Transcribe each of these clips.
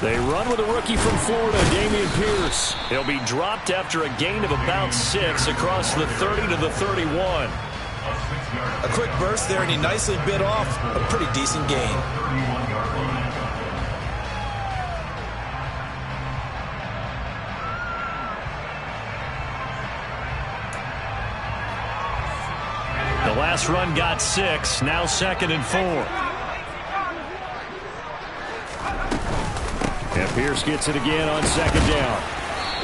They run with a rookie from Florida, Dameon Pierce. He'll be dropped after a gain of about 6 across the 30 to the 31. A quick burst there, and he nicely bit off a pretty decent gain. The last run got 6, now 2nd and 4. And Pierce gets it again on 2nd down.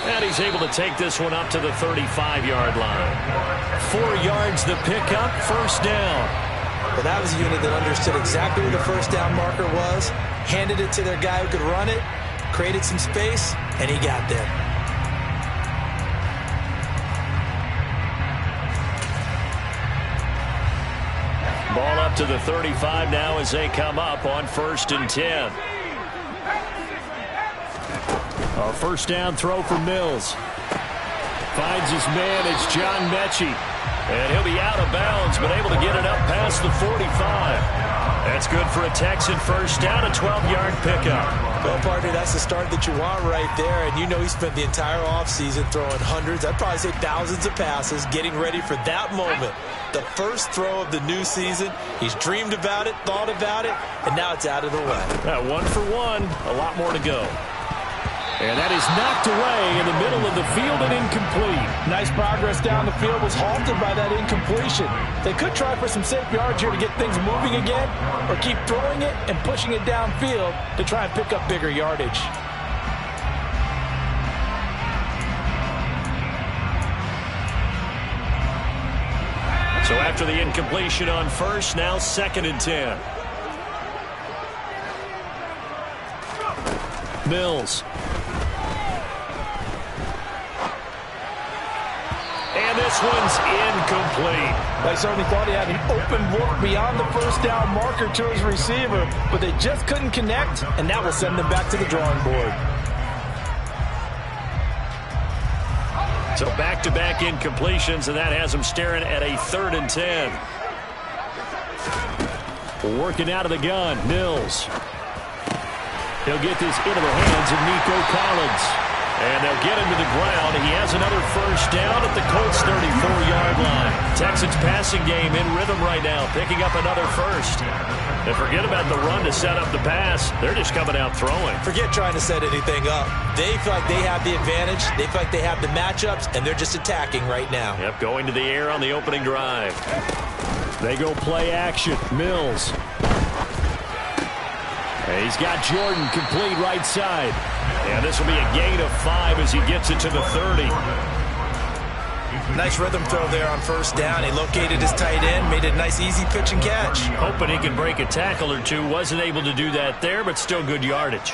And he's able to take this one up to the 35-yard line. 4 yards the pickup, 1st down. Well, that was a unit that understood exactly where the 1st down marker was, handed it to their guy who could run it, created some space, and he got there. Ball up to the 35 now as they come up on 1st and 10. A 1st down throw for Mills. Finds his man. It's John Mechie. And he'll be out of bounds, but able to get it up past the 45. That's good for a Texan 1st down, a 12-yard pickup. Well, partner, that's the start that you want right there. And you know he spent the entire offseason throwing hundreds, I'd probably say thousands of passes, getting ready for that moment. The first throw of the new season. He's dreamed about it, thought about it, and now it's out of the way. 1 for 1, a lot more to go. And that is knocked away in the middle of the field and incomplete. Nice progress down the field, was halted by that incompletion. They could try for some safe yards here to get things moving again, or keep throwing it and pushing it downfield to try and pick up bigger yardage. So after the incompletion on 1st, now 2nd and 10. Mills. And this one's incomplete. They certainly thought he had an open look beyond the 1st down marker to his receiver, but they just couldn't connect, and that will send them back to the drawing board. So back-to-back incompletions, and that has them staring at a 3rd and 10. Working out of the gun, Mills. He'll get this into the hands of Nico Collins. And they'll get him to the ground. He has another 1st down at the Colts' 34-yard line. Texans passing game in rhythm right now, picking up another 1st. And forget about the run to set up the pass. They're just coming out throwing. Forget trying to set anything up. They feel like they have the advantage. They feel like they have the matchups, and they're just attacking right now. Yep, going to the air on the opening drive. They go play action. Mills. And he's got Jordan complete right side. And this will be a gain of 5 as he gets it to the 30. Nice rhythm throw there on 1st down. He located his tight end, made it a nice easy pitch and catch. Hoping he can break a tackle or two. Wasn't able to do that there, but still good yardage.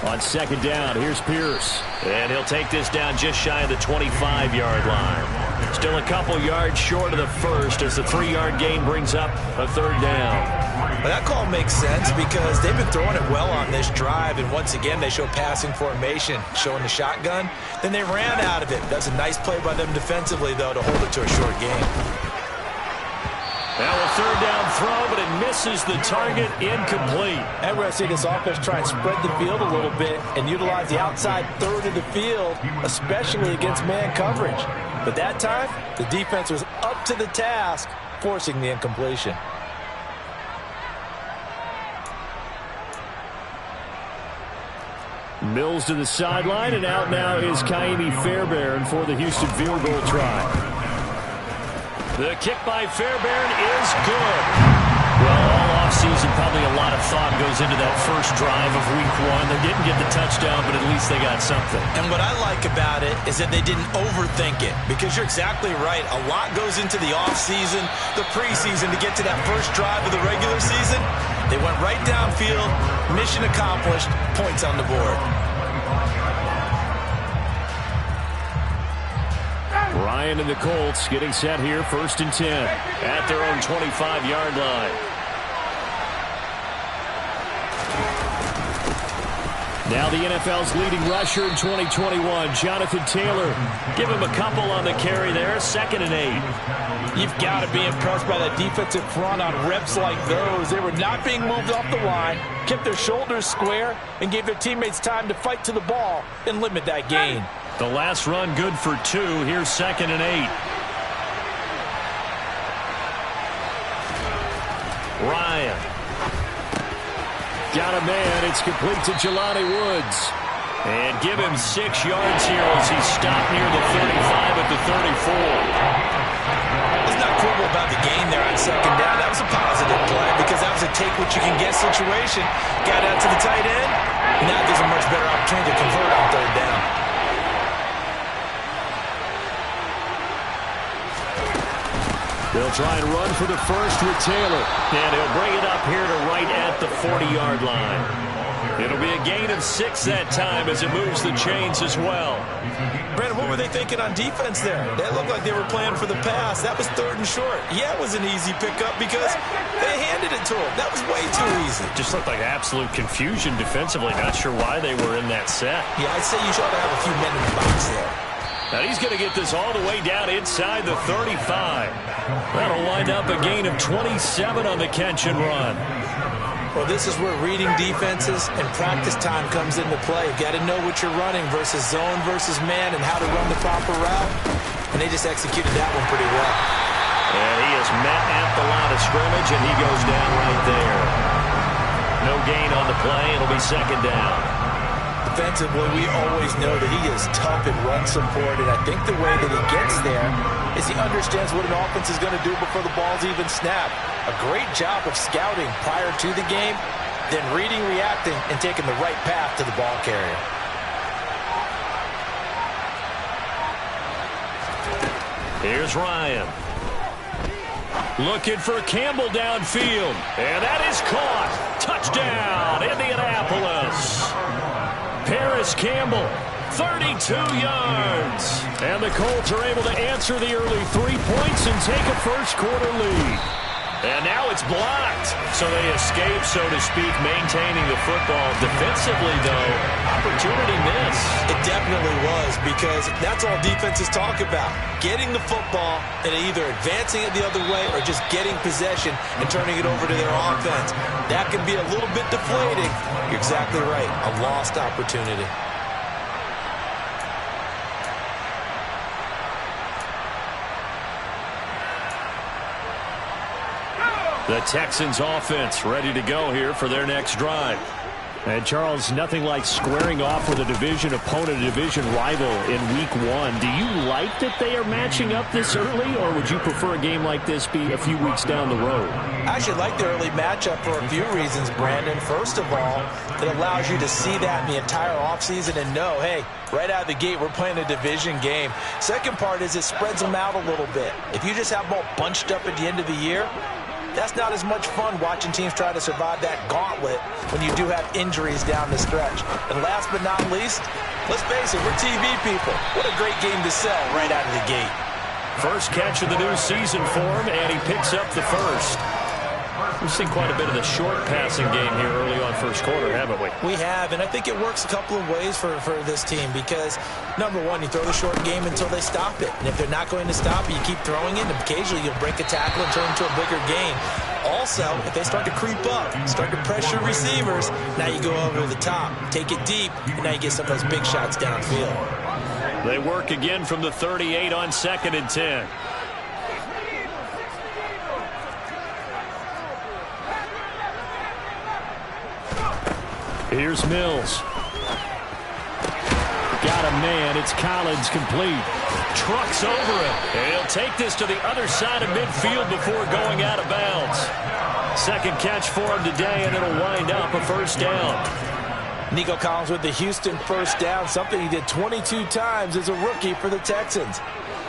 On 2nd down, here's Pierce. And he'll take this down just shy of the 25-yard line. Still a couple yards short of the 1st as the 3-yard gain brings up a 3rd down. Well, that call makes sense because they've been throwing it well on this drive, and once again they show passing formation, showing the shotgun. Then they ran out of it. That's a nice play by them defensively, though, to hold it to a short gain. Now a 3rd down throw, but it misses the target, incomplete. And we're going to see this offense try and spread the field a little bit and utilize the outside 3rd of the field, especially against man coverage. But that time, the defense was up to the task, forcing the incompletion. Mills to the sideline, and out now is Kaimi Fairbairn for the Houston field goal try. The kick by Fairbairn is good. Well, all offseason, probably a lot of thought goes into that first drive of Week 1. They didn't get the touchdown, but at least they got something. And what I like about it is that they didn't overthink it, because you're exactly right. A lot goes into the offseason, the preseason, to get to that first drive of the regular season. They went right downfield, mission accomplished, points on the board. Ryan and the Colts getting set here, 1st and 10 at their own 25-yard line. Now the NFL's leading rusher in 2021, Jonathan Taylor. Give him a couple on the carry there, 2nd and 8. You've got to be impressed by that defensive front on reps like those. They were not being moved off the line, kept their shoulders square, and gave their teammates time to fight to the ball and limit that gain. The last run good for 2. Here's 2nd and 8. Ryan. Got a man. It's complete to Jelani Woods. And give him 6 yards here as he's stopped near the 35 at the 34. Let's not quibble about the gain there on 2nd down. That was a positive play because that was a take-what-you-can-get situation. Got out to the tight end. Now there's a much better opportunity to convert on 3rd down. They'll try and run for the first with Taylor. And he'll bring it up here to right at the 40-yard line. It'll be a gain of 6 that time as it moves the chains as well. Brandon, what were they thinking on defense there? That looked like they were playing for the pass. That was 3rd and short. Yeah, it was an easy pickup because they handed it to him. That was way too easy. Just looked like absolute confusion defensively. Not sure why they were in that set. Yeah, I'd say you ought to have a few men in the box there. Now he's going to get this all the way down inside the 35. That'll wind up a gain of 27 on the catch and run. Well, this is where reading defenses and practice time comes into play. You've got to know what you're running versus zone versus man and how to run the proper route. And they just executed that one pretty well. And he is met at the line of scrimmage, and he goes down right there. No gain on the play. It'll be 2nd down. Defensively, we always know that he is tough in run support, and I think the way that he gets there is he understands what an offense is going to do before the ball's even snapped. A great job of scouting prior to the game, then reading, reacting, and taking the right path to the ball carrier. Here's Ryan. Looking for Campbell downfield, and that is caught. Touchdown, Indianapolis. Paris Campbell, 32 yards. And the Colts are able to answer the early 3 points and take a first-quarter lead. And now it's blocked. So they escape, so to speak, maintaining the football. Defensively, though, opportunity miss. It definitely was, because that's all defenses talk about. Getting the football and either advancing it the other way or just getting possession and turning it over to their offense. That can be a little bit deflating. You're exactly right. A lost opportunity. The Texans offense ready to go here for their next drive. And Charles, nothing like squaring off with a division opponent, a division rival in week 1. Do you like that they are matching up this early, or would you prefer a game like this be a few weeks down the road? I actually like the early matchup for a few reasons, Brandon. First of all, it allows you to see that in the entire offseason and know, hey, right out of the gate, we're playing a division game. Second part is it spreads them out a little bit. If you just have them all bunched up at the end of the year, that's not as much fun watching teams try to survive that gauntlet when you do have injuries down the stretch. And last but not least, let's face it, we're TV people. What a great game to sell right out of the gate. First catch of the new season for him, and he picks up the first. We've seen quite a bit of the short passing game here early on first quarter, haven't we? We have, and I think it works a couple of ways for this team because, number one, you throw the short game until they stop it. And if they're not going to stop it, you keep throwing it, and occasionally you'll break a tackle and turn it into a bigger gain. Also, if they start to creep up, start to pressure receivers, now you go over the top, take it deep, and now you get some of those big shots downfield. They work again from the 38 on 2nd and 10. Here's Mills. Got a man. It's Collins complete. Trucks over it. And he'll take this to the other side of midfield before going out of bounds. Second catch for him today, and it'll wind up a first down. Nico Collins with the Houston first down, something he did 22 times as a rookie for the Texans.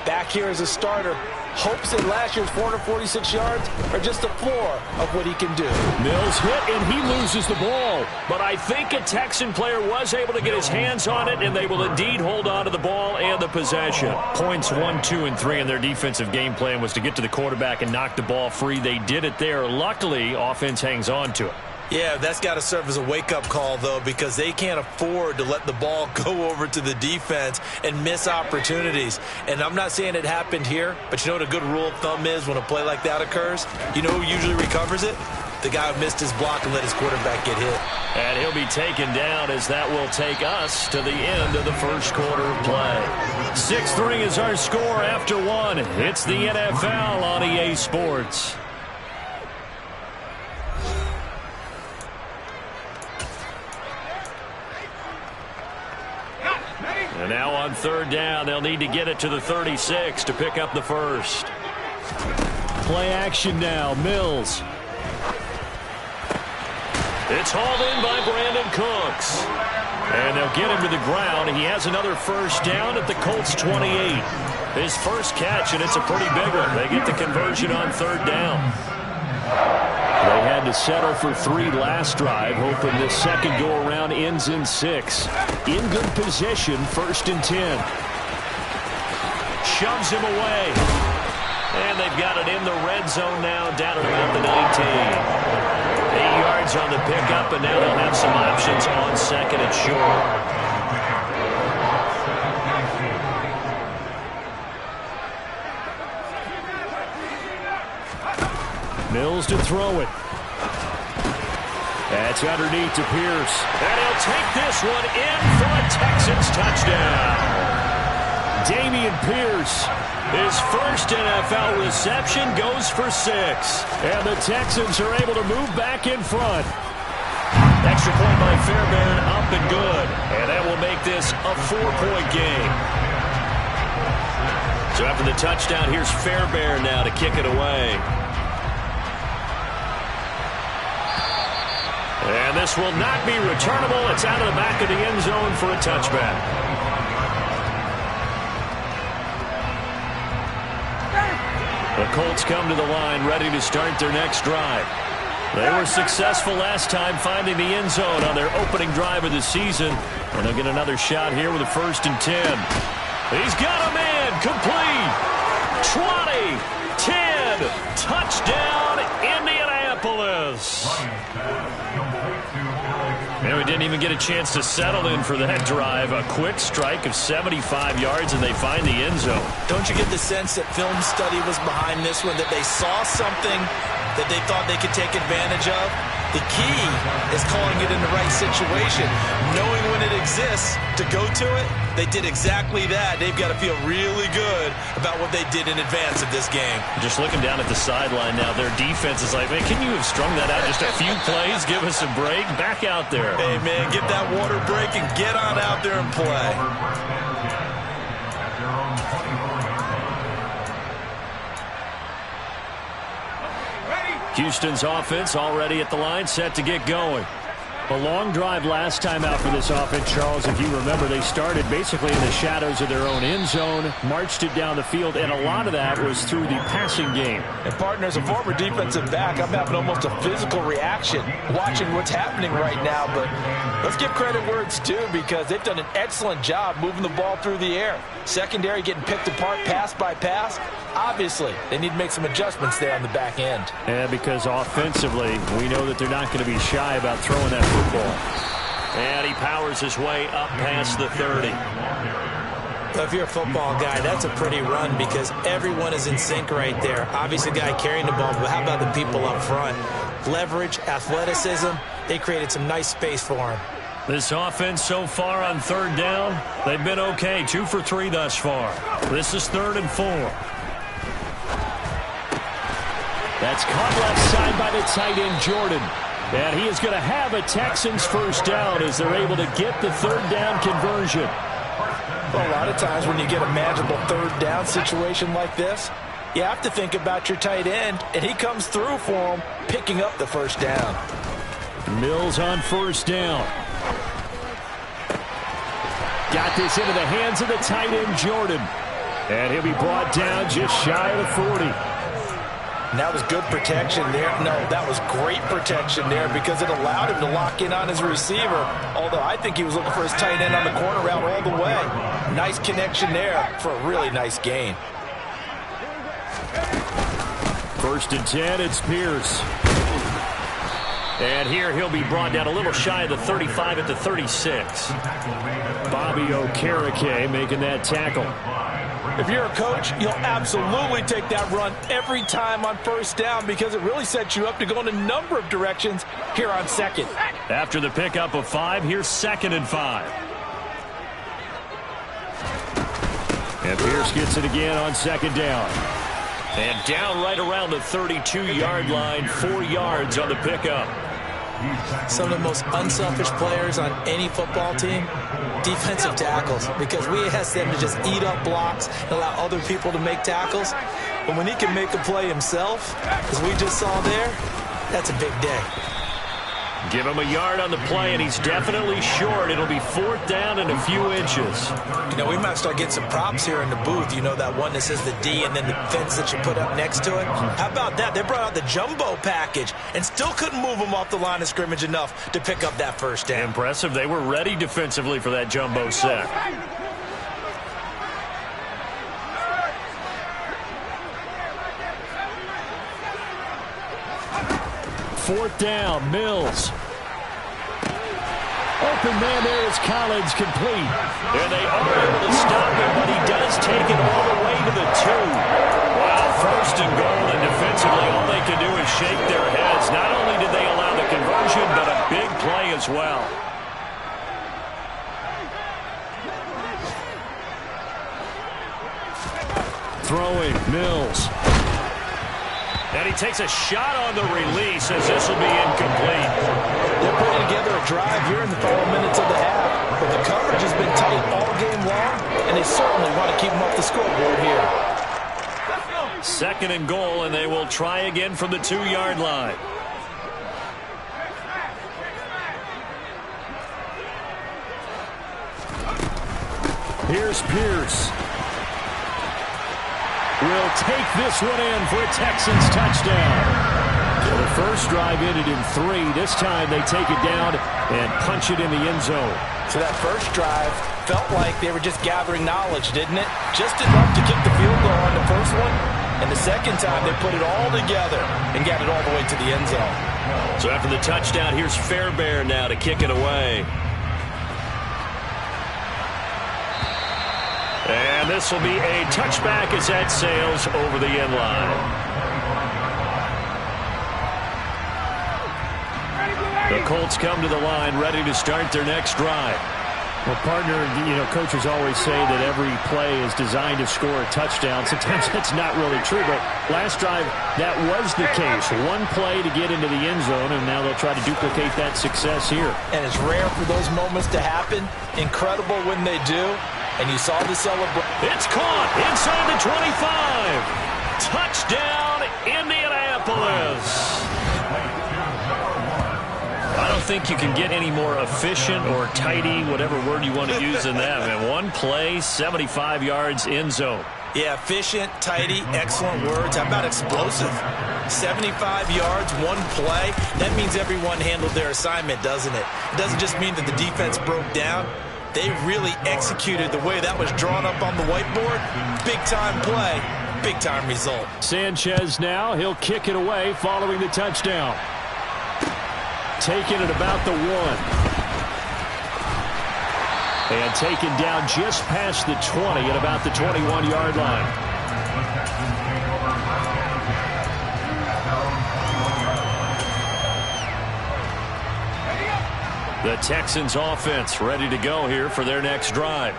Back here as a starter, hopes that last year's 446 yards are just the floor of what he can do. Mills hit, and he loses the ball. But I think a Texan player was able to get his hands on it, and they will indeed hold on to the ball and the possession. Points 1, 2, and 3 in their defensive game plan was to get to the quarterback and knock the ball free. They did it there. Luckily, offense hangs on to it. Yeah, that's got to serve as a wake-up call, though, because they can't afford to let the ball go over to the defense and miss opportunities. And I'm not saying it happened here, but you know what a good rule of thumb is when a play like that occurs? You know who usually recovers it? The guy who missed his block and let his quarterback get hit. And he'll be taken down as that will take us to the end of the first quarter of play. 6-3 is our score after one. It's the NFL on EA Sports. And now on third down, they'll need to get it to the 36 to pick up the first. Play action now, Mills. It's hauled in by Brandon Cooks. And they'll get him to the ground. He has another first down at the Colts 28. His first catch, and it's a pretty big one. They get the conversion on third down. They had to settle for 3 last drive, hoping this second go-around ends in 6. In good position, 1st and 10. Shoves him away. And they've got it in the red zone now, down at about the 19. 8 yards on the pickup, and now they'll have some options on second and short. Mills to throw it. That's underneath to Pierce. And he'll take this one in for a Texans touchdown. Dameon Pierce, his first NFL reception, goes for 6. And the Texans are able to move back in front. Extra point by Fairbairn, up and good. And that will make this a 4-point game. So after the touchdown, here's Fairbairn now to kick it away. And this will not be returnable. It's out of the back of the end zone for a touchback. The Colts come to the line ready to start their next drive. They were successful last time finding the end zone on their opening drive of the season. And they'll get another shot here with a 1st and 10. He's got a man complete. 20, 10, touchdown Indianapolis. And we didn't even get a chance to settle in for that drive. A quick strike of 75 yards, and they find the end zone. Don't you get the sense that film study was behind this one, that they saw something that they thought they could take advantage of? The key is calling it in the right situation. Knowing when it exists to go to it, they did exactly that. They've got to feel really good about what they did in advance of this game. Just looking down at the sideline now, their defense is like, man, can you have strung that out just a few plays? Give us a break. Back out there. Hey, man, get that water break and get on out there and play. Houston's offense already at the line, set to get going. A long drive last time out for this offense, Charles. If you remember, they started basically in the shadows of their own end zone, marched it down the field, and a lot of that was through the passing game. And, partner, as a former defensive back, I'm having almost a physical reaction watching what's happening right now. But let's give credit where it's due, because they've done an excellent job moving the ball through the air. Secondary getting picked apart pass by pass. Obviously, they need to make some adjustments there on the back end. Yeah, because offensively, we know that they're not going to be shy about throwing that football. And he powers his way up past the 30. Well, if you're a football guy, that's a pretty run because everyone is in sync right there. Obviously, the guy carrying the ball, but how about the people up front? Leverage, athleticism, they created some nice space for him. This offense so far on third down, they've been okay. 2 for 3 thus far. This is 3rd and 4. That's caught left side by the tight end, Jordan. And he is going to have a Texans first down as they're able to get the 3rd down conversion. Well, a lot of times when you get a manageable 3rd down situation like this, you have to think about your tight end, and he comes through for him, picking up the first down. Mills on 1st down. Got this into the hands of the tight end, Jordan. And he'll be brought down just shy of the 40. And that was good protection there. No, that was great protection there because it allowed him to lock in on his receiver. Although I think he was looking for his tight end on the corner route all the way. Nice connection there for a really nice gain. 1st and 10, it's Pierce. And here he'll be brought down a little shy of the 35 at the 36. Bobby Okereke making that tackle. If you're a coach, you'll absolutely take that run every time on first down because it really sets you up to go in a number of directions here on second. After the pickup of 5, here's 2nd and 5. And Pierce gets it again on 2nd down. And down right around the 32-yard line, 4 yards on the pickup. Some of the most unselfish players on any football team, defensive tackles, because we ask them to just eat up blocks and allow other people to make tackles. But when he can make a play himself, as we just saw there, that's a big day. Give him a yard on the play, and he's definitely short. It'll be 4th down and a few inches. You know, we might start getting some props here in the booth. You know, that one that says the D and then the fence that you put up next to it. How about that? They brought out the jumbo package and still couldn't move him off the line of scrimmage enough to pick up that first down. Impressive. They were ready defensively for that jumbo set. Fourth down, Mills. Open man there is Collins, complete. And they are able to stop him, but he does take it all the way to the 2. Wow, 1st and goal, and defensively all they can do is shake their heads. Not only did they allow the conversion, but a big play as well. Throwing, Mills. And he takes a shot on the release as this will be incomplete. They're putting together a drive here in the final minutes of the half. But the coverage has been tight all game long, and they certainly want to keep them off the scoreboard here. 2nd and goal, and they will try again from the 2-yard line. Here's Pierce. Will take this one in for a Texans touchdown. So the first drive ended in 3. This time they take it down and punch it in the end zone. So that first drive felt like they were just gathering knowledge, didn't it? Just enough to kick the field goal on the first one. And the second time they put it all together and got it all the way to the end zone. So after the touchdown, here's Fairbairn now to kick it away. And this will be a touchback as that sails over the end line. The Colts come to the line ready to start their next drive. Well, partner, you know, coaches always say that every play is designed to score a touchdown. Sometimes that's not really true, but last drive, that was the case. One play to get into the end zone, and now they'll try to duplicate that success here. And it's rare for those moments to happen. Incredible when they do. And you saw the celebration. It's caught inside the 25. Touchdown, Indianapolis. I don't think you can get any more efficient or tidy, whatever word you want to use in that. Man, one play, 75 yards, end zone. Yeah, efficient, tidy, excellent words. How about explosive? 75 yards, one play. That means everyone handled their assignment, doesn't it? It doesn't just mean that the defense broke down. They really executed the way that was drawn up on the whiteboard. Big-time play, big-time result. Sanchez now, he'll kick it away following the touchdown. Taken at about the 1. And taken down just past the 20 at about the 21-yard line. The Texans offense ready to go here for their next drive.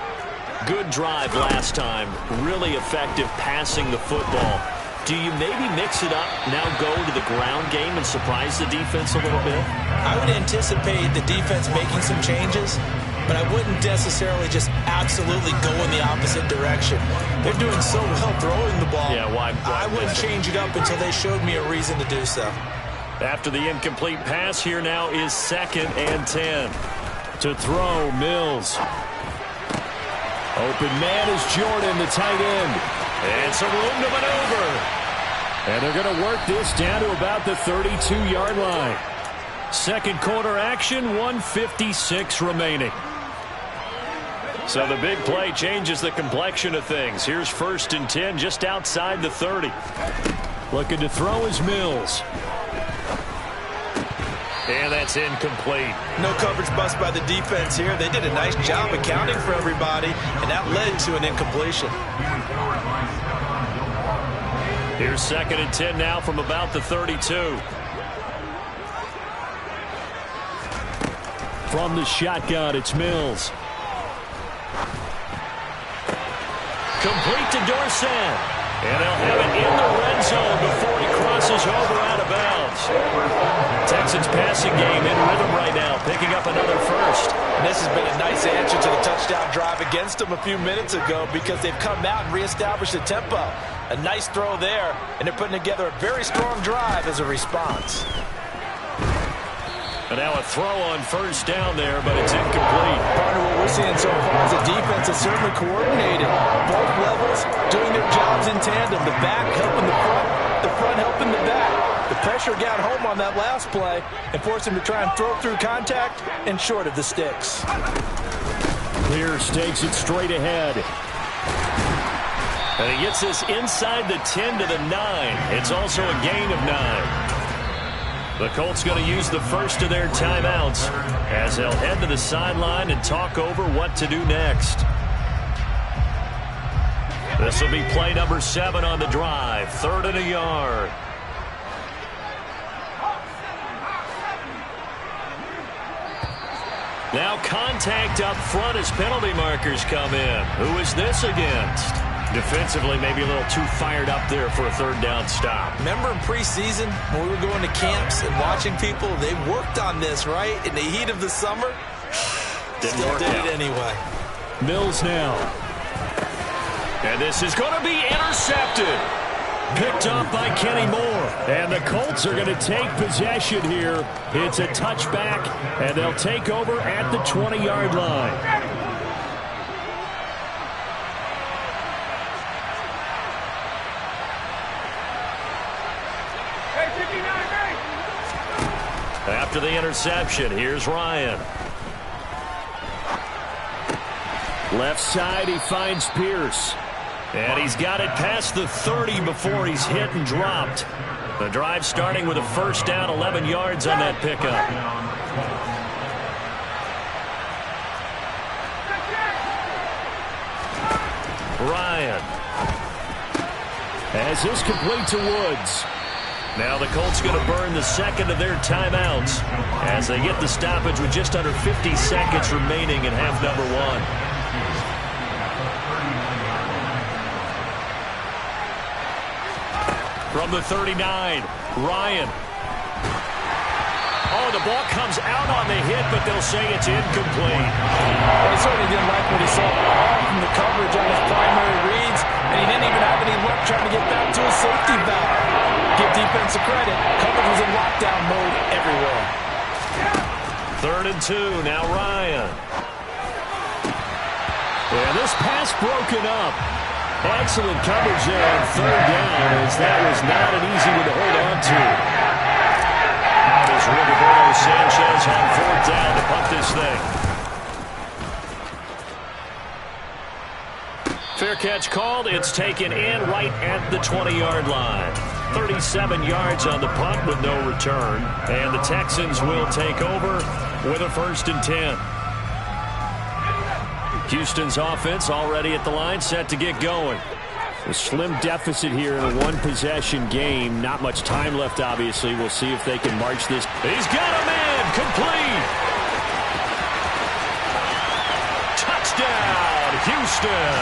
Good drive last time. Really effective passing the football. Do you maybe mix it up, now go to the ground game and surprise the defense a little bit? I would anticipate the defense making some changes, but I wouldn't necessarily just absolutely go in the opposite direction. They're doing so well throwing the ball. Yeah, why I wouldn't change it up until they showed me a reason to do so. After the incomplete pass, here now is 2nd and 10. To throw, Mills. Open man is Jordan, the tight end. And some room to maneuver. And they're going to work this down to about the 32-yard line. Second quarter action, 1:56 remaining. So the big play changes the complexion of things. Here's 1st and 10 just outside the 30. Looking to throw is Mills. And that's incomplete. No coverage bust by the defense here. They did a nice job accounting for everybody, and that led to an incompletion. Here's 2nd and 10 now from about the 32. From the shotgun, it's Mills. Complete to Dorsett. And they'll have it in the red zone before he crosses over out of bounds. Texans passing game in rhythm right now, picking up another first. And this has been a nice answer to the touchdown drive against them a few minutes ago because they've come out and reestablished the tempo. A nice throw there, and they're putting together a very strong drive as a response. And now a throw on first down there, but it's incomplete. Partner, what we're seeing so far is the defense is certainly coordinated. Both levels doing their jobs in tandem. The back helping the front helping the back. The pressure got home on that last play and forced him to try and throw through contact and short of the sticks. Pierce takes it straight ahead. And he gets this inside the 10 to the 9. It's also a gain of 9. The Colts going to use the first of their timeouts as they'll head to the sideline and talk over what to do next. This will be play number 7 on the drive. 3rd and a yard. Now contact up front as penalty markers come in. Who is this against? Defensively, maybe a little too fired up there for a 3rd down stop. Remember in preseason when we were going to camps and watching people, they worked on this, right? In the heat of the summer, still did it anyway. Mills now. And this is going to be intercepted. Picked up by Kenny Moore. And the Colts are going to take possession here. It's a touchback, and they'll take over at the 20-yard line. After the interception, here's Ryan. Left side, he finds Pierce. And he's got it past the 30 before he's hit and dropped. The drive starting with a first down, 11 yards on that pickup. Ryan. As this complete to Woods. Now the Colts going to burn the 2nd of their timeouts as they get the stoppage with just under 50 seconds remaining in half number 1. From the 39, Ryan. Oh, the ball comes out on the hit, but they'll say it's incomplete. Well, he certainly didn't like what he saw all from the coverage on his primary reads, and he didn't even have any luck trying to get back to his safety valve. Give defense credit. Coverage was in lockdown mode everywhere. 3rd and 2, now Ryan. And this pass broken up. Excellent coverage there on 3rd down, as that was not an easy one to hold on to. There's Roberto Sanchez on 4th down to punt this thing. Fair catch called. It's taken in right at the 20-yard line. 37 yards on the punt with no return. And the Texans will take over with a 1st and 10. Houston's offense already at the line, set to get going. A slim deficit here in a one-possession game. Not much time left, obviously. We'll see if they can march this. He's got a man. Complete. Touchdown, Houston.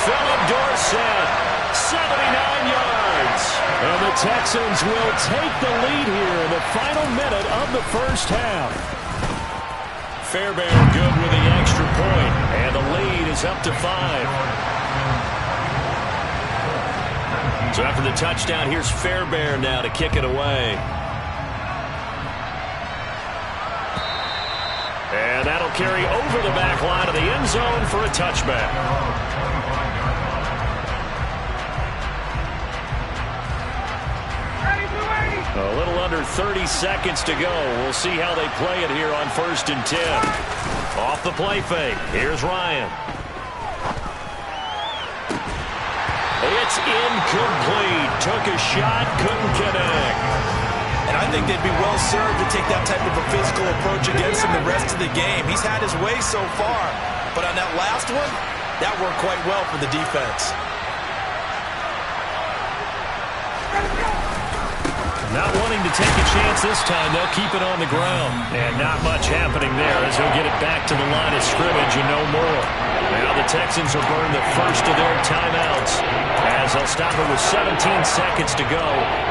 Philip Dorsett, 79 yards. And the Texans will take the lead here in the final minute of the first half. Fairbairn good with the extra point, and the lead is up to 5. So after the touchdown, here's Fairbairn now to kick it away. And that'll carry over the back line of the end zone for a touchback. A little under 30 seconds to go. We'll see how they play it here on 1st and 10. Off the play fake. Here's Ryan. It's incomplete. Took a shot, couldn't connect. And I think they'd be well served to take that type of a physical approach against him the rest of the game. He's had his way so far, but on that last one, that worked quite well for the defense. Not wanting to take a chance this time, they'll keep it on the ground. And not much happening there as he'll get it back to the line of scrimmage and no more. Now the Texans will burn the first of their timeouts as they'll stop it with 17 seconds to go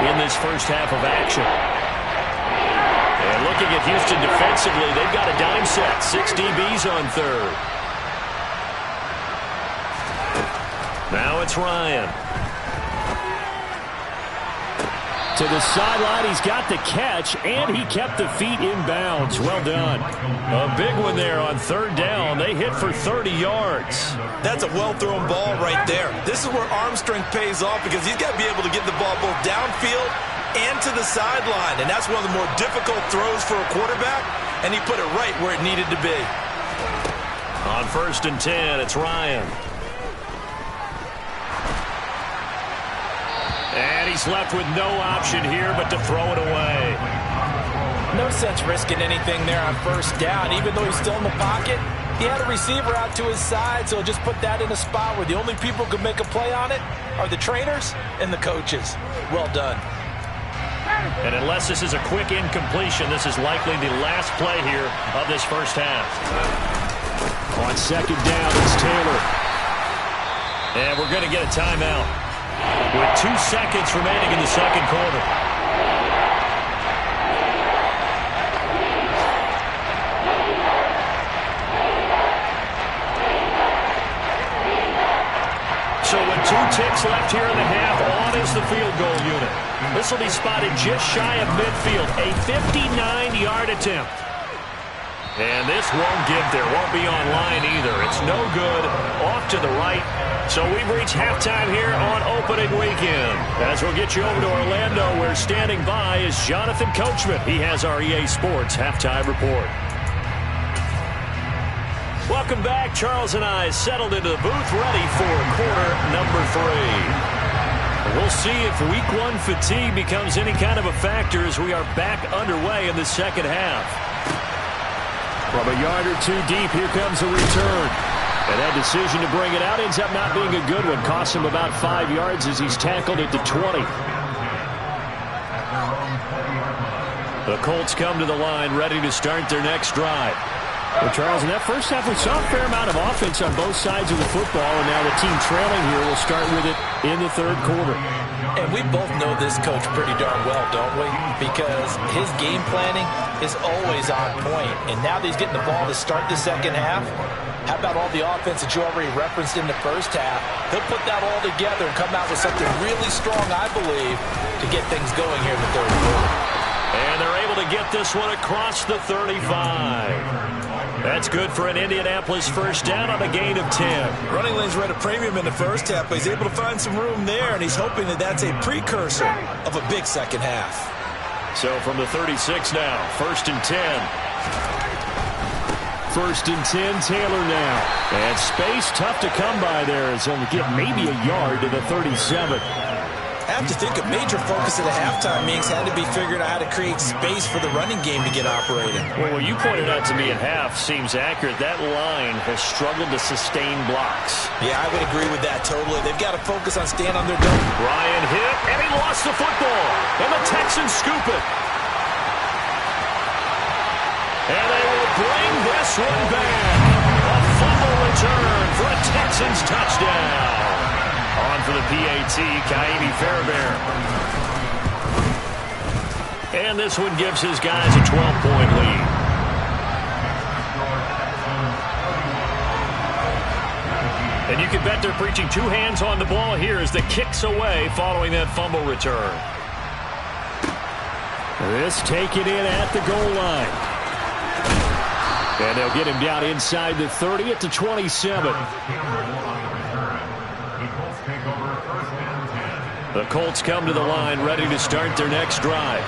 in this first half of action. And looking at Houston defensively, they've got a dime set. 6 DBs on third. Now it's Ryan. To the sideline, he's got the catch, and he kept the feet in bounds. Well done. A big one there on third down. They hit for 30 yards. That's a well-thrown ball right there. This is where arm strength pays off because he's got to be able to get the ball both downfield and to the sideline, and that's one of the more difficult throws for a quarterback, and he put it right where it needed to be. On 1st and 10, it's Ryan. And he's left with no option here but to throw it away. No sense risking anything there on first down. Even though he's still in the pocket, he had a receiver out to his side, so he'll just put that in a spot where the only people who can make a play on it are the trainers and the coaches. Well done. And unless this is a quick incompletion, this is likely the last play here of this first half. On 2nd down, it's Taylor. And we're going to get a timeout with 2 seconds remaining in the second quarter. So with 2 ticks left here in the half, on is the field goal unit. This will be spotted just shy of midfield, a 59-yard attempt. And this won't get there, won't be on line either. It's no good, off to the right. So we've reached halftime here on opening weekend. As we'll get you over to Orlando, where standing by is Jonathan Coachman. He has our EA Sports halftime report. Welcome back. Charles and I settled into the booth, ready for quarter number 3. We'll see if week 1 fatigue becomes any kind of a factor as we are back underway in the second half. From a yard or 2 deep, here comes a return. And that decision to bring it out ends up not being a good one. Costs him about 5 yards as he's tackled at the 20. The Colts come to the line, ready to start their next drive. Well, Charles, in that first half, we saw a fair amount of offense on both sides of the football, and now the team trailing here will start with it in the third quarter. And we both know this coach pretty darn well, don't we? Because his game planning is always on point. And now that he's getting the ball to start the second half, how about all the offense that you already referenced in the first half? He'll put that all together and come out with something really strong, I believe, to get things going here in the third quarter. And they're able to get this one across the 35. That's good for an Indianapolis first down on a gain of 10. Running lanes were at a premium in the first half, but he's able to find some room there, and he's hoping that that's a precursor of a big second half. So from the 36 now, 1st and 10. 1st and 10, Taylor now. And space tough to come by there as he'll get maybe a yard to the 37. I have to think a major focus at a halftime means had to be figuring out how to create space for the running game to get operating. Well, what you pointed out to me at half seems accurate. That line has struggled to sustain blocks. Yeah, I would agree with that totally. They've got to focus on staying on their dope. Ryan hit, and he lost the football. And the Texans scoop it. And they will bring this one back. A fumble return for a Texans touchdown. On for the PAT, Kaimi Fairbairn. And this one gives his guys a 12-point lead. And you can bet they're preaching 2 hands on the ball here as the kick's away following that fumble return. This taken in at the goal line. And they'll get him down inside the 30 at the 27. The Colts come to the line, ready to start their next drive.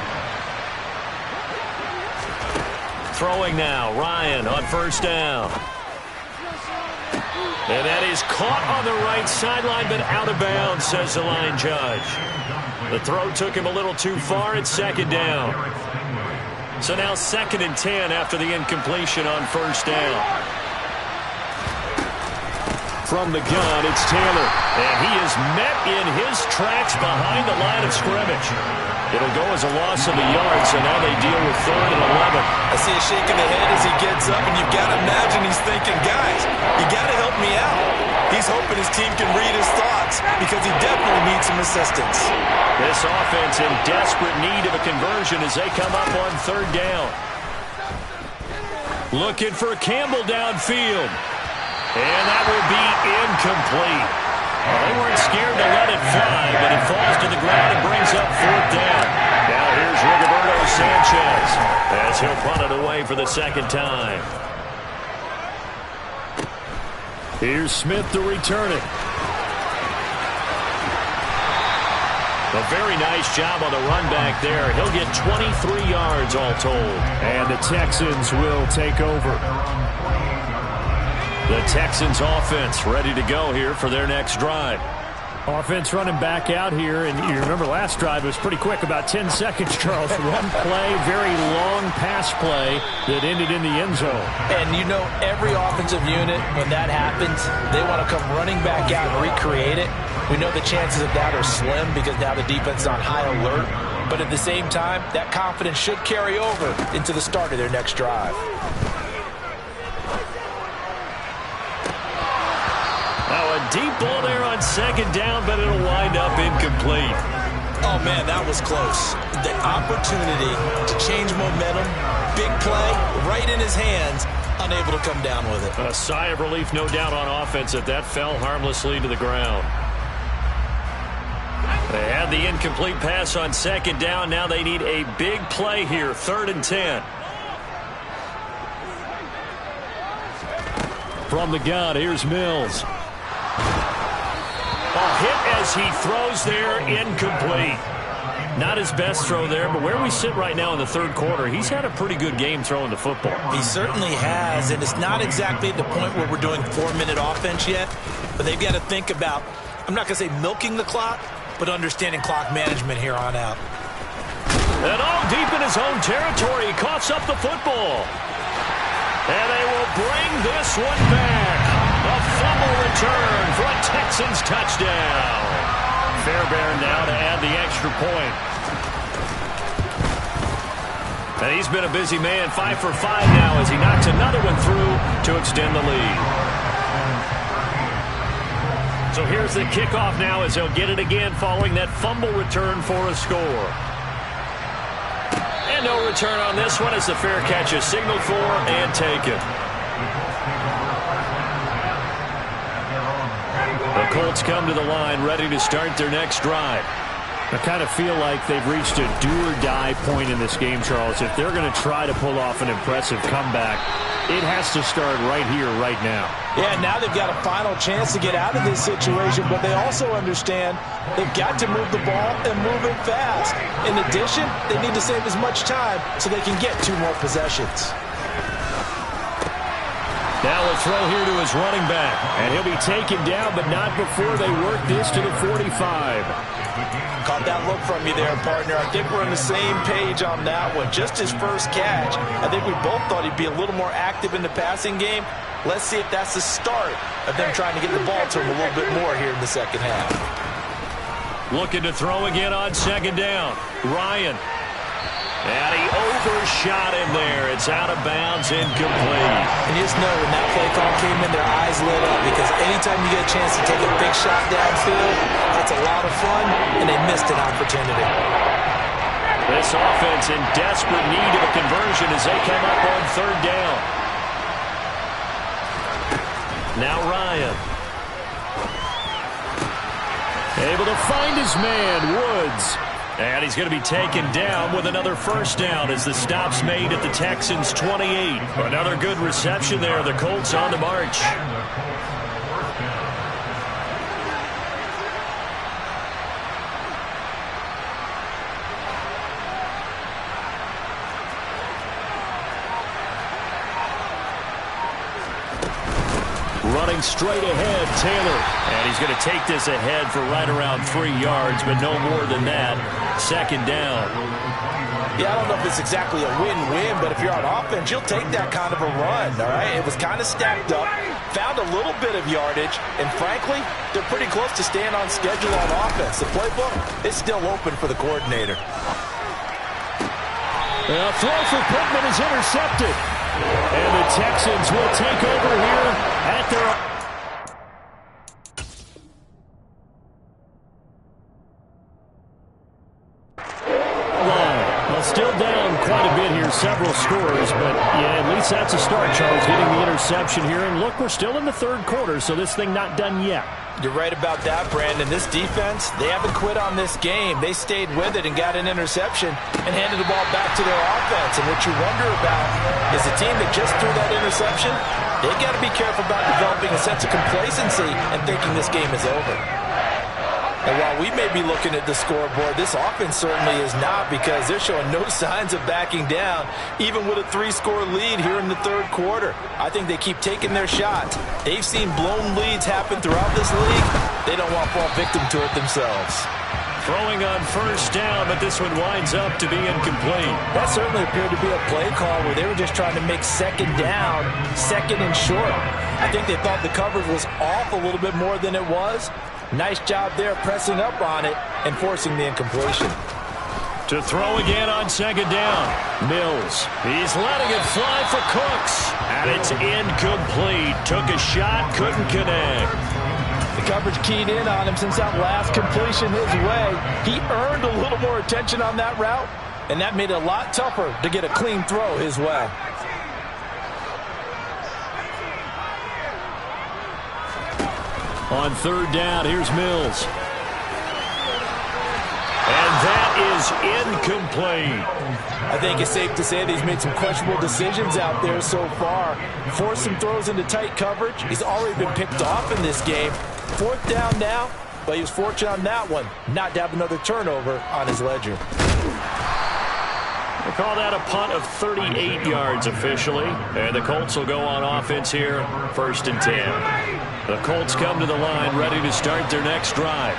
Throwing now, Ryan on 1st down. And that is caught on the right sideline, but out of bounds, says the line judge. The throw took him a little too far. It's second down. So now 2nd and 10 after the incompletion on first down. From the gun, it's Taylor. And he is met in his tracks behind the line of scrimmage. It'll go as a loss of a yard, so now they deal with 3rd and 11. I see him shaking the head as he gets up, and you've got to imagine he's thinking, guys, you got to help me out. He's hoping his team can read his thoughts because he definitely needs some assistance. This offense in desperate need of a conversion as they come up on 3rd down. Looking for Campbell downfield. And that will be incomplete. Well, they weren't scared to let it fly, but it falls to the ground and brings up 4th down. Now here's Rigoberto Sanchez as he'll punt it away for the 2nd time. Here's Smith to return it. A very nice job on the run back there. He'll get 23 yards all told. And the Texans will take over. The Texans offense ready to go here for their next drive. Offense running back out here, and you remember last drive was pretty quick, about 10 seconds, Charles. One play, very long pass play that ended in the end zone. And you know every offensive unit, when that happens, they want to come running back out and recreate it. We know the chances of that are slim because now the defense is on high alert. But at the same time, that confidence should carry over into the start of their next drive. Deep ball there on 2nd down, but it'll wind up incomplete. Oh, man, that was close. The opportunity to change momentum, big play, right in his hands, unable to come down with it. A sigh of relief, no doubt, on offense that fell harmlessly to the ground. They had the incomplete pass on 2nd down. Now they need a big play here, 3rd and 10. From the gun, here's Mills. A hit as he throws there, incomplete. Not his best throw there, but where we sit right now in the 3rd quarter, he's had a pretty good game throwing the football. He certainly has, and it's not exactly at the point where we're doing 4-minute offense yet, but they've got to think about, I'm not going to say milking the clock, but understanding clock management here on out. And all deep in his own territory, he coughs up the football. And they will bring this one back. A fumble return for a Texans touchdown. Fairbairn now to add the extra point. And he's been a busy man, 5 for 5 now as he knocks another one through to extend the lead. So here's the kickoff now as they'll get it again following that fumble return for a score. And no return on this one as the fair catch is signaled for and taken. The Colts come to the line ready to start their next drive. I kind of feel like they've reached a do-or-die point in this game, Charles. If they're going to try to pull off an impressive comeback, it has to start right here, right now. Yeah, now they've got a final chance to get out of this situation, but they also understand they've got to move the ball and move it fast. In addition, they need to save as much time so they can get 2 more possessions. Now a throw here to his running back. And he'll be taken down, but not before they work this to the 45. Caught that look from you there, partner. I think we're on the same page on that one. Just his first catch. I think we both thought he'd be a little more active in the passing game. Let's see if that's the start of them trying to get the ball to him a little bit more here in the second half. Looking to throw again on 2nd down. Ryan. And he overshot him there. It's out of bounds, incomplete. And you just know when that play call came in, their eyes lit up because anytime you get a chance to take a big shot downfield, that's a lot of fun, and they missed an opportunity. This offense in desperate need of a conversion as they come up on 3rd down. Now Ryan. Able to find his man, Woods. And he's going to be taken down with another first down as the stop's made at the Texans' 28. Another good reception there. The Colts on the march. Running straight ahead, Taylor. And he's going to take this ahead for right around 3 yards, but no more than that. Second down. Yeah, I don't know if it's exactly a win-win, but if you're on offense, you'll take that kind of a run, all right? It was kind of stacked up, found a little bit of yardage, and frankly, they're pretty close to staying on schedule on offense. The playbook is still open for the coordinator. The throw for Pittman is intercepted. And the Texans will take over here at their... Still down quite a bit here, several scores, but yeah, at least that's a start, Charles, getting the interception here. And look, we're still in the third quarter, so this thing not done yet. You're right about that, Brandon. This defense, they haven't quit on this game. They stayed with it and got an interception and handed the ball back to their offense. And what you wonder about is the team that just threw that interception, they got to be careful about developing a sense of complacency and thinking this game is over. And while we may be looking at the scoreboard, this offense certainly is not, because they're showing no signs of backing down, even with a 3-score lead here in the third quarter. I think they keep taking their shots. They've seen blown leads happen throughout this league. They don't want to fall victim to it themselves. Throwing on first down, but this one winds up to be incomplete. That certainly appeared to be a play call where they were just trying to make second down, second and short. I think they thought the coverage was off a little bit more than it was. Nice job there pressing up on it and forcing the incompletion. To throw again on second down. Mills. He's letting it fly for Cooks. And it's incomplete. Took a shot, couldn't connect. The coverage keyed in on him since that last completion his way. He earned a little more attention on that route, and that made it a lot tougher to get a clean throw his way. On third down, here's Mills. And that is incomplete. I think it's safe to say that he's made some questionable decisions out there so far. Forced some throws into tight coverage. He's already been picked off in this game. Fourth down now, but he was fortunate on that one not to have another turnover on his ledger. They call that a punt of 38 yards officially. And the Colts will go on offense here, 1st and 10. The Colts come to the line ready to start their next drive.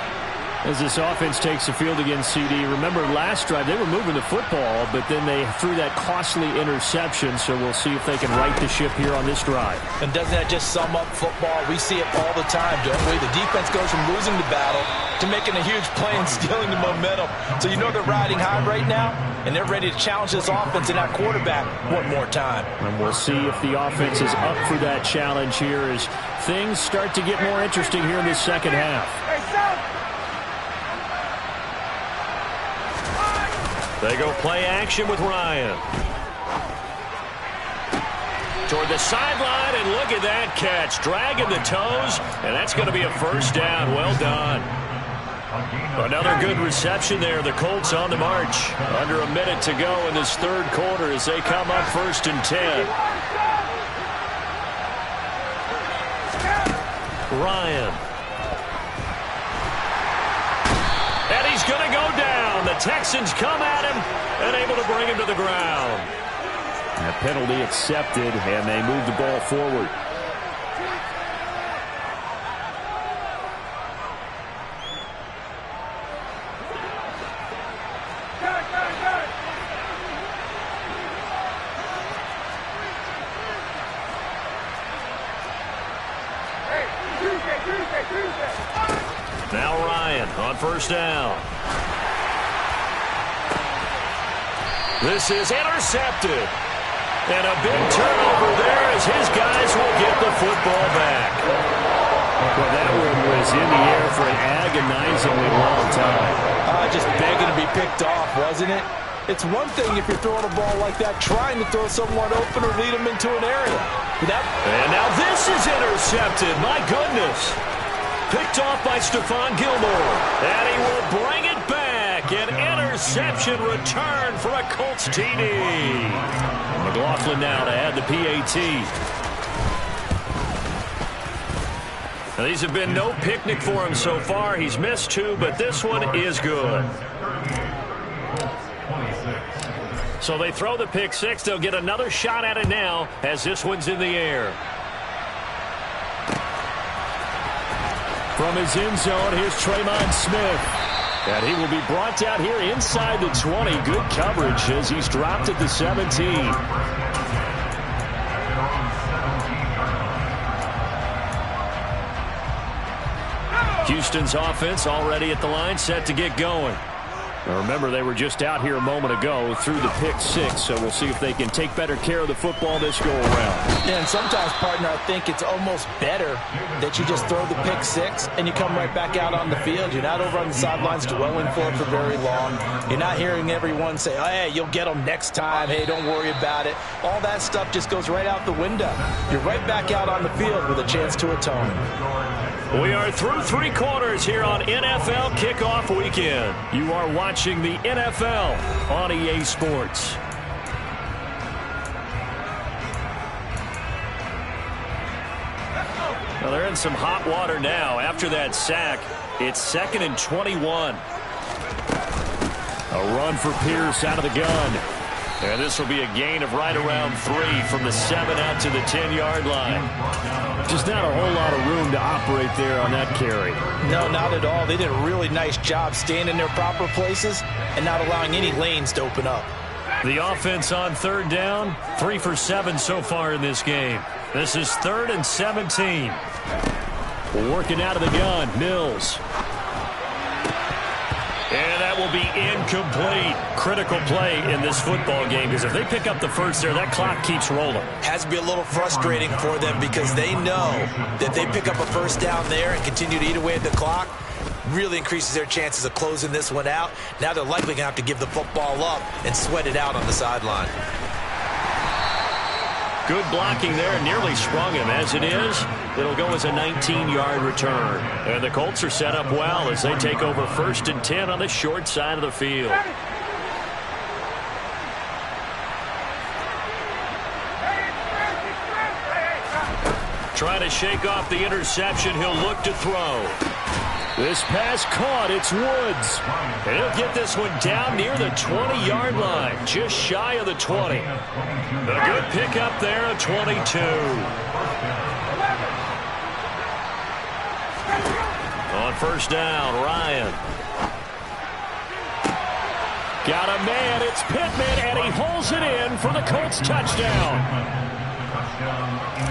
As this offense takes the field against CD, remember last drive they were moving the football, but then they threw that costly interception, so we'll see if they can right the ship here on this drive. And doesn't that just sum up football? We see it all the time, don't we? The defense goes from losing the battle to making a huge play and stealing the momentum. So you know they're riding high right now, and they're ready to challenge this offense and that quarterback one more time. And we'll see if the offense is up for that challenge here as things start to get more interesting here in this second half. They go play action with Ryan. Toward the sideline, and look at that catch. Dragging the toes, and that's going to be a first down. Well done. Another good reception there. The Colts on the march. Under a minute to go in this third quarter as they come up 1st and 10. Ryan. And he's going to go down. The Texans come at him and able to bring him to the ground. That penalty accepted, and they move the ball forward. Now Ryan on first down. This is intercepted. And a big turnover there as his guys will get the football back. Well, that one was in the air for an agonizingly long time. Just begging to be picked off, wasn't it? It's one thing if you're throwing a ball like that, trying to throw someone open or lead them into an area. And now this is intercepted. My goodness. Picked off by Stephon Gilmore. And he will bring it back. An interception return for a Colts TD. McLaughlin now to add the PAT. Now, these have been no picnic for him so far. He's missed 2, but this one is good. So they throw the pick 6. They'll get another shot at it now as this one's in the air. From his end zone, here's Tremon Smith. And he will be brought down here inside the 20. Good coverage as he's dropped at the 17. Houston's offense already at the line, set to get going. Now remember, they were just out here a moment ago through the pick six, so we'll see if they can take better care of the football this go-around. Yeah, and sometimes, partner, I think it's almost better that you just throw the pick six and you come right back out on the field. You're not over on the sidelines dwelling for it for very long. You're not hearing everyone say, oh, hey, you'll get them next time. Hey, don't worry about it. All that stuff just goes right out the window. You're right back out on the field with a chance to atone. We are through three quarters here on NFL Kickoff Weekend. You are watching the NFL on EA Sports. Well, they're in some hot water now. After that sack, it's 2nd and 21. A run for Pierce out of the gun. And this will be a gain of right around 3 from the 7 out to the 10-yard line. Just not a whole lot of room to operate there on that carry. No, not at all. They did a really nice job staying in their proper places and not allowing any lanes to open up. The offense on 3rd down, 3 for 7 so far in this game. This is 3rd and 17. Working out of the gun, Mills. And that will be incomplete. Critical play in this football game, because if they pick up the first there, that clock keeps rolling. Has to be a little frustrating for them because they know that they pick up a first down there and continue to eat away at the clock. Really increases their chances of closing this one out. Now they're likely going to have to give the football up and sweat it out on the sideline. Good blocking there, nearly sprung him. As it is, it'll go as a 19-yard return. And the Colts are set up well as they take over 1st and 10 on the short side of the field. Trying to shake off the interception, he'll look to throw. This pass caught, it's Woods. And he'll get this one down near the 20-yard line, just shy of the 20. A good pickup there at 22. On 1st down, Ryan. Got a man, it's Pittman, and he holds it in for the Colts touchdown.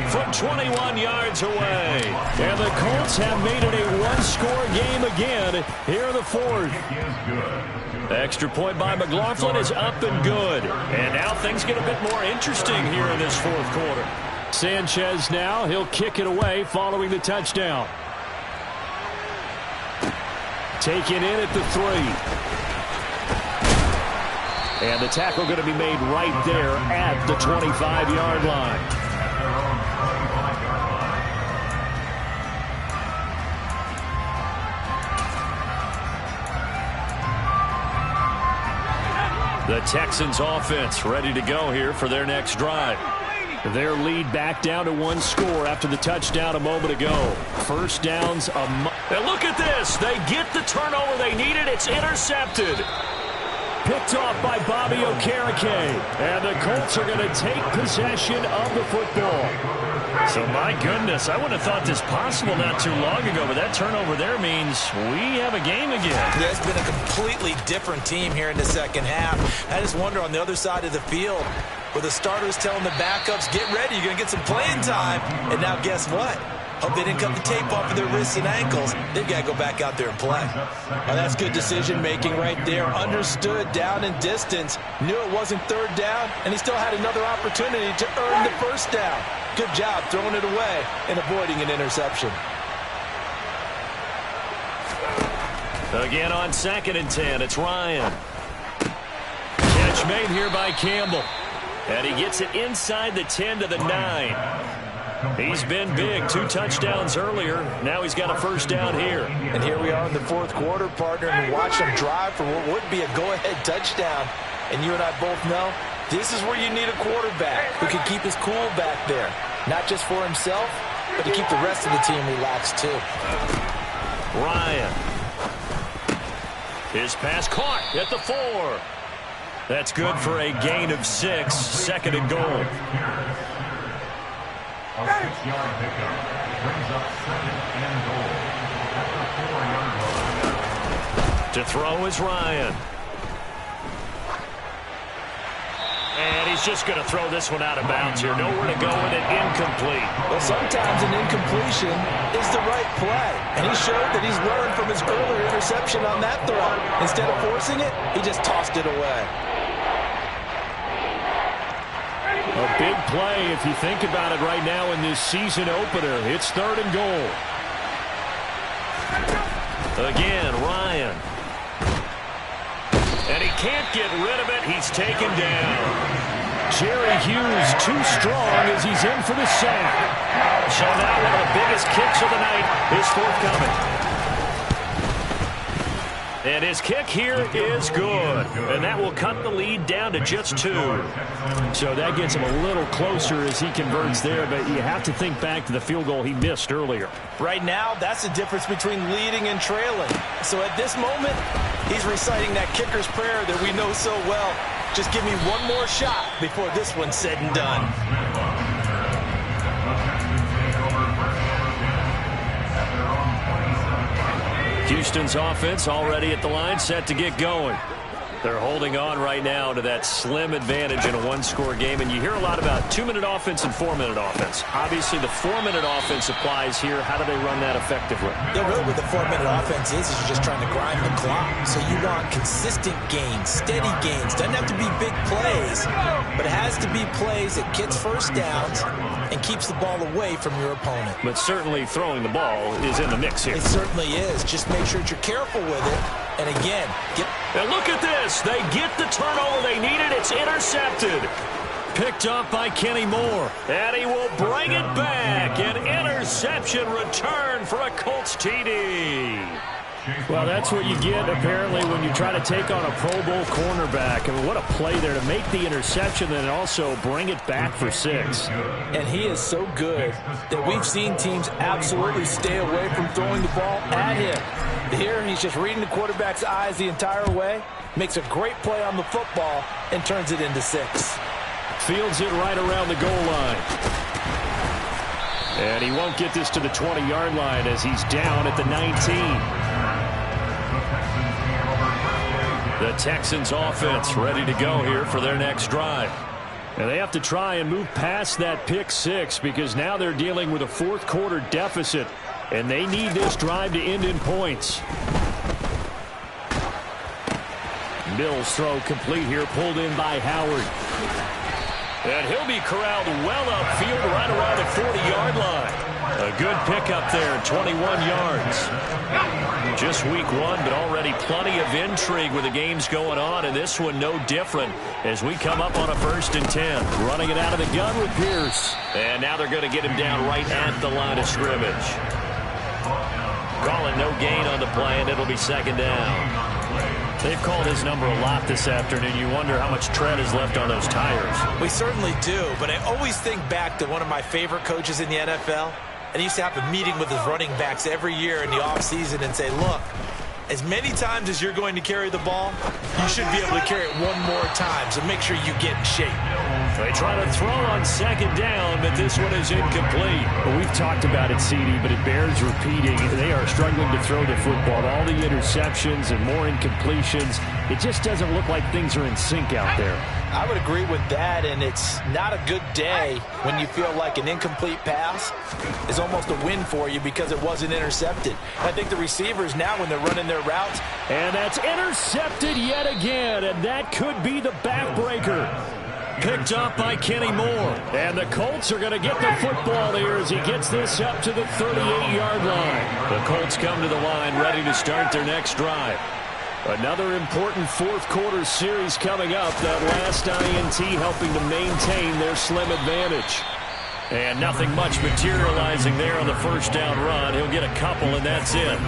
From 21 yards away. And the Colts have made it a one-score game again here in the 4th. Extra point by McLaughlin is up and good. And now things get a bit more interesting here in this 4th quarter. Sanchez now, he'll kick it away following the touchdown. Taken in at the 3. And the tackle going to be made right there at the 25-yard line. The Texans offense ready to go here for their next drive. Their lead back down to 1 score after the touchdown a moment ago. First downs and look at this. They get the turnover they needed. It's intercepted. Picked off by Bobby Okereke. And the Colts are going to take possession of the football. So, my goodness, I wouldn't have thought this possible not too long ago, but that turnover there means we have a game again. There's been a completely different team here in the second half. I just wonder on the other side of the field, where the starters telling the backups, get ready, you're going to get some playing time. And now guess what? Hope they didn't cut the tape off of their wrists and ankles. They've got to go back out there and play. Well, that's good decision-making right there. Understood down and distance. Knew it wasn't 3rd down, and he still had another opportunity to earn the 1st down. Good job throwing it away and avoiding an interception. Again on 2nd and 10, it's Ryan. Catch made here by Campbell. And he gets it inside the 10 to the 9. He's been big. 2 touchdowns earlier. Now he's got a 1st down here. And here we are in the 4th quarter, partner, and watch him drive for what would be a go-ahead touchdown. And you and I both know this is where you need a quarterback who can keep his cool back there. Not just for himself, but to keep the rest of the team relaxed too. Ryan. His pass caught at the 4. That's good for a gain of 6. 2nd and goal. A 6-yard pickup brings up 2nd and goal. To throw is Ryan. And he's just going to throw this one out of bounds here. Nowhere to go with it. Incomplete. Well, sometimes an incompletion is the right play. And he showed that he's learned from his earlier interception on that throw. Instead of forcing it, he just tossed it away. A big play if you think about it right now in this season opener. It's 3rd and goal. Again, Ryan. And he can't get rid of it. He's taken down. Jerry Hughes too strong as he's in for the sack. So now one of the biggest kicks of the night is forthcoming. And his kick here is good. And that will cut the lead down to just 2. So that gets him a little closer as he converts there, but you have to think back to the field goal he missed earlier. Right now, that's the difference between leading and trailing. So at this moment, he's reciting that kicker's prayer that we know so well. Just give me one more shot before this one's said and done. Houston's offense already at the line, set to get going. They're holding on right now to that slim advantage in a one-score game. And you hear a lot about 2-minute offense and 4-minute offense. Obviously, the 4-minute offense applies here. How do they run that effectively? Yeah, really what the 4-minute offense is you're just trying to grind the clock. So you want consistent gains, steady gains. Doesn't have to be big plays, but it has to be plays that gets first downs and keeps the ball away from your opponent. But certainly throwing the ball is in the mix here. It certainly is. Just make sure that you're careful with it. And again, and look at this. They get the turnover they needed. It's intercepted. Picked up by Kenny Moore. And he will bring it back. An interception return for a Colts TD. Well, that's what you get, apparently, when you try to take on a Pro Bowl cornerback. I mean, what a play there to make the interception and also bring it back for 6. And he is so good that we've seen teams absolutely stay away from throwing the ball at him. Here, he's just reading the quarterback's eyes the entire way, makes a great play on the football, and turns it into 6. Fields it right around the goal line. And he won't get this to the 20-yard line as he's down at the 19. The Texans offense ready to go here for their next drive. And they have to try and move past that pick 6 because now they're dealing with a fourth-quarter deficit, and they need this drive to end in points. Mills' throw complete here, pulled in by Howard. And he'll be corralled well upfield right around the 40-yard line. A good pickup there, 21 yards. Just week 1, but already plenty of intrigue with the games going on, and this one no different as we come up on a 1st and 10. Running it out of the gun with Pierce. And now they're going to get him down right at the line of scrimmage. Calling no gain on the play, and it'll be 2nd down. They've called his number a lot this afternoon. You wonder how much tread is left on those tires. We certainly do, but I always think back to one of my favorite coaches in the NFL. And he used to have a meeting with his running backs every year in the offseason and say, look, as many times as you're going to carry the ball, you should be able to carry it one more time, so make sure you get in shape. They try to throw on 2nd down, but this one is incomplete. Well, we've talked about it, CD, but it bears repeating. They are struggling to throw the football. All the interceptions and more incompletions. It just doesn't look like things are in sync out there. I would agree with that, and it's not a good day when you feel like an incomplete pass is almost a win for you because it wasn't intercepted. I think the receivers now, when they're running their routes. And that's intercepted yet again, and that could be the backbreaker. Picked up by Kenny Moore. And the Colts are going to get the football here as he gets this up to the 38-yard line. The Colts come to the line ready to start their next drive. Another important fourth-quarter series coming up. That last INT helping to maintain their slim advantage. And nothing much materializing there on the 1st down run. He'll get a couple, and that's it.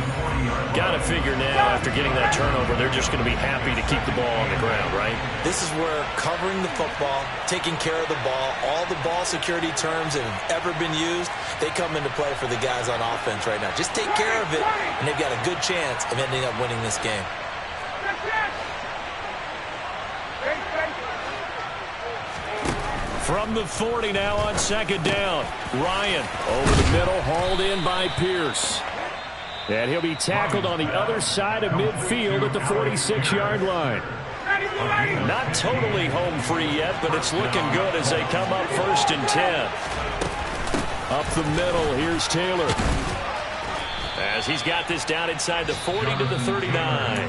Got to figure now, after getting that turnover, they're just going to be happy to keep the ball on the ground, right? This is where covering the football, taking care of the ball, all the ball security terms that have ever been used, they come into play for the guys on offense right now. Just take care of it, and they've got a good chance of ending up winning this game. From the 40 now on 2nd down. Ryan over the middle, hauled in by Pierce. And he'll be tackled on the other side of midfield at the 46-yard line. Not totally home free yet, but it's looking good as they come up 1st and 10. Up the middle, here's Taylor. As he's got this down inside the 40 to the 39.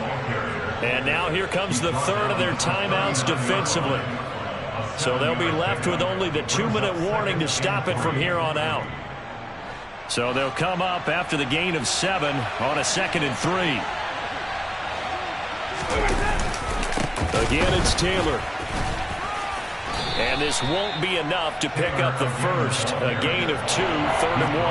And now here comes the third of their timeouts defensively. So they'll be left with only the 2-minute warning to stop it from here on out. So they'll come up after the gain of 7 on a 2nd and 3. Again, it's Taylor. And this won't be enough to pick up the first. A gain of 2, 3rd and 1.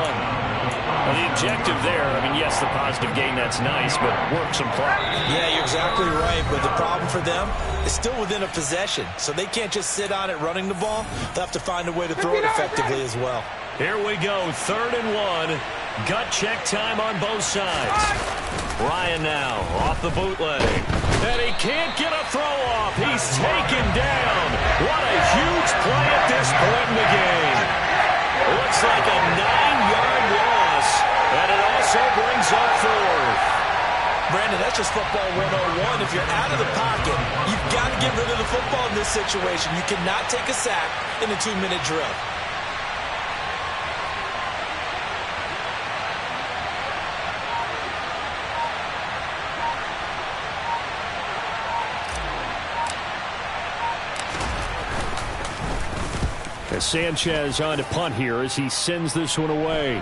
Well, the objective there, I mean, yes, the positive gain, that's nice, but work some clock. Yeah, you're exactly right, but the problem for them is still within a possession, so they can't just sit on it running the ball. They'll have to find a way to throw it effectively as well. Here we go, 3rd and 1. Gut check time on both sides. Ryan now off the bootleg. And he can't get a throw off. He's taken down. What a huge play at this point in the game. Looks like a 9-yard loss. And it also brings up 4th. Brandon, that's just football 101. If you're out of the pocket, you've got to get rid of the football in this situation. You cannot take a sack in a 2-minute drill. Sanchez on to punt here as he sends this one away.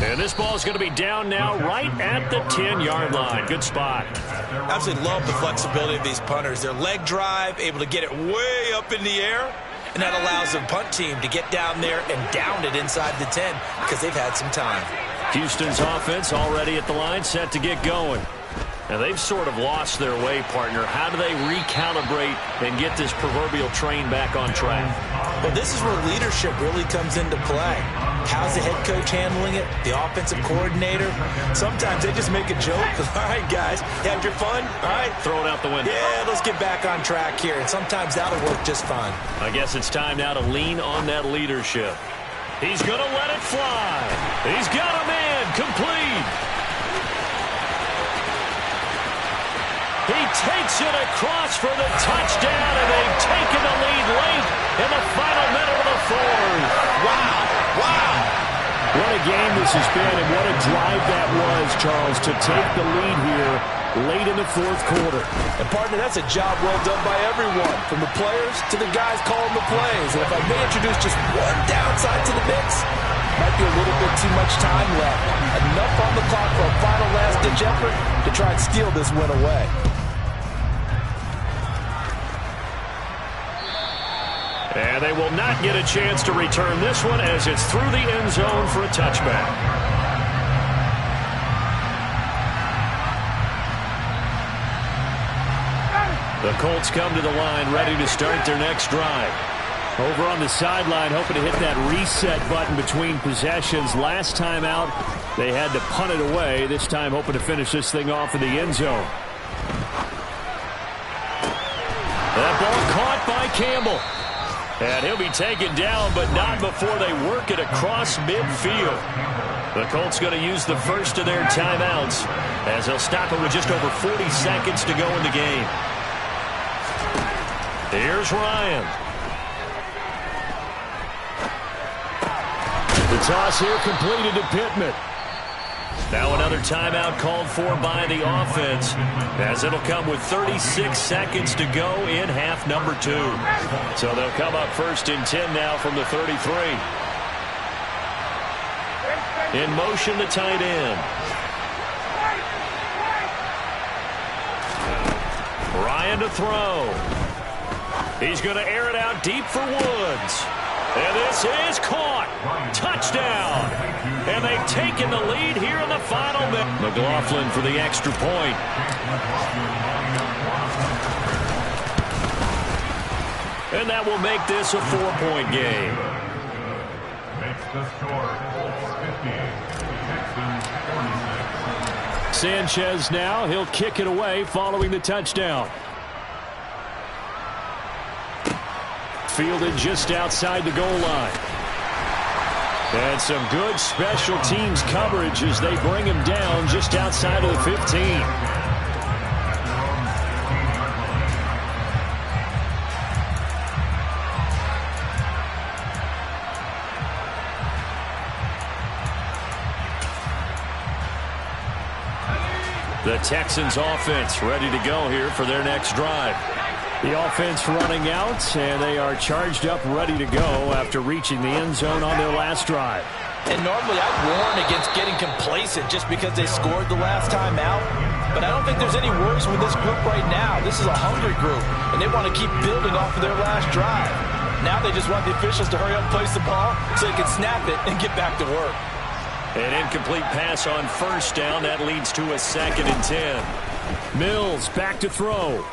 And this ball is going to be down now right at the 10-yard line. Good spot. Absolutely love the flexibility of these punters. Their leg drive, able to get it way up in the air, and that allows the punt team to get down there and down it inside the 10 because they've had some time. Houston's offense already at the line, set to get going. Now, they've sort of lost their way, partner. How do they recalibrate and get this proverbial train back on track? Well, this is where leadership really comes into play. How's the head coach handling it? The offensive coordinator? Sometimes they just make a joke. All right, guys, you had your fun? All right. Throw it out the window. Yeah, let's get back on track here. And sometimes that'll work just fine. I guess it's time now to lean on that leadership. He's going to let it fly. He's got a man complete. He takes it across for the touchdown, and they've taken the lead late in the final minute of the 4th. Wow. Wow. What a game this has been, and what a drive that was, Charles, to take the lead here late in the 4th quarter. And, partner, that's a job well done by everyone, from the players to the guys calling the plays. And if I may introduce just one downside to the mix, might be a little bit too much time left. Enough on the clock for a final last-ditch effort to try and steal this win away. And they will not get a chance to return this one as it's through the end zone for a touchback. The Colts come to the line ready to start their next drive. Over on the sideline, hoping to hit that reset button between possessions. Last time out, they had to punt it away. This time, hoping to finish this thing off in the end zone. That ball caught by Campbell. And he'll be taken down, but not before they work it across midfield. The Colts going to use the first of their timeouts as they'll stop it with just over 40 seconds to go in the game. Here's Ryan. The toss here completed to Pittman. Now another timeout called for by the offense as it'll come with 36 seconds to go in half number 2. So they'll come up 1st and 10 now from the 33. In motion, the tight end. Ryan to throw. He's going to air it out deep for Woods. And this is caught. Touchdown. And they've taken the lead here in the final minute. McLaughlin for the extra point. And that will make this a 4-point game. Makes the score 50. Sanchez now. He'll kick it away following the touchdown. Fielded just outside the goal line. And some good special teams coverage as they bring him down just outside of the 15. The Texans offense ready to go here for their next drive. The offense running out, and they are charged up, ready to go after reaching the end zone on their last drive. And normally I'd warn against getting complacent just because they scored the last time out. But I don't think there's any worries with this group right now. This is a hungry group, and they want to keep building off of their last drive. Now they just want the officials to hurry up and place the ball so they can snap it and get back to work. An incomplete pass on first down. That leads to a 2nd and 10. Mills back to throw.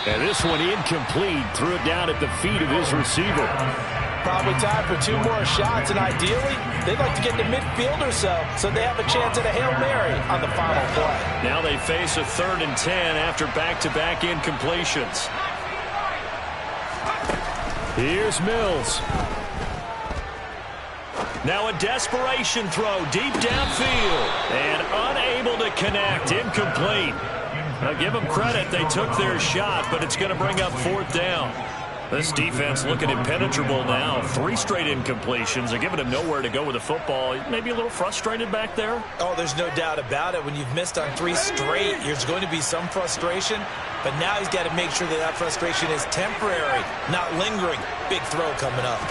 And this one incomplete. Threw it down at the feet of his receiver. Probably time for 2 more shots, and ideally, they'd like to get to midfield or so they have a chance at a Hail Mary on the final play. Now they face a 3rd and 10 after back-to-back incompletions. Here's Mills. Now a desperation throw deep downfield. And unable to connect. Incomplete. Now give them credit. They took their shot, but it's going to bring up 4th down. This defense looking impenetrable now. 3 straight incompletions. They're giving him nowhere to go with the football. Maybe a little frustrated back there. Oh, there's no doubt about it. When you've missed on 3 straight, there's going to be some frustration. But now he's got to make sure that frustration is temporary, not lingering. Big throw coming up.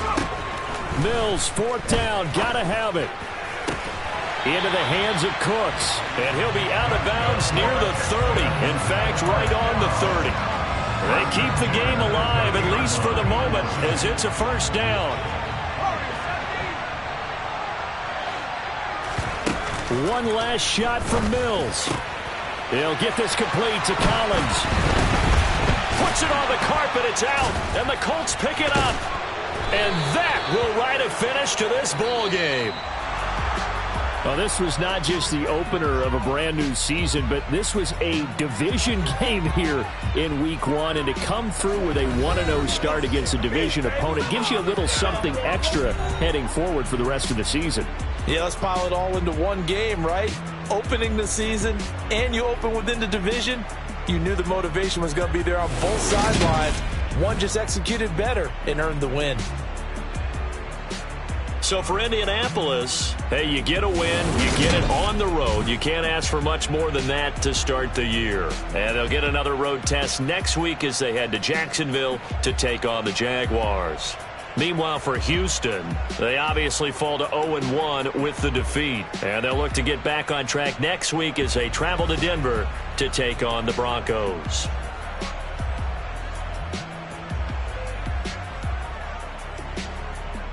Mills, 4th down. Got to have it. Into the hands of Cooks. And he'll be out of bounds near the 30. In fact, right on the 30. They keep the game alive, at least for the moment, as it's a 1st down. One last shot from Mills. He'll get this complete to Collins. Puts it on the carpet, it's out, and the Colts pick it up. And that will write a finish to this ball game. Well, this was not just the opener of a brand new season, but this was a division game here in week 1. And to come through with a 1-0 start against a division opponent gives you a little something extra heading forward for the rest of the season. Yeah, let's pile it all into one game, right? Opening the season, and you open within the division. You knew the motivation was going to be there on both sidelines. One just executed better and earned the win. So for Indianapolis, hey, you get a win, you get it on the road. You can't ask for much more than that to start the year. And they'll get another road test next week as they head to Jacksonville to take on the Jaguars. Meanwhile, for Houston, they obviously fall to 0-1 with the defeat. And they'll look to get back on track next week as they travel to Denver to take on the Broncos.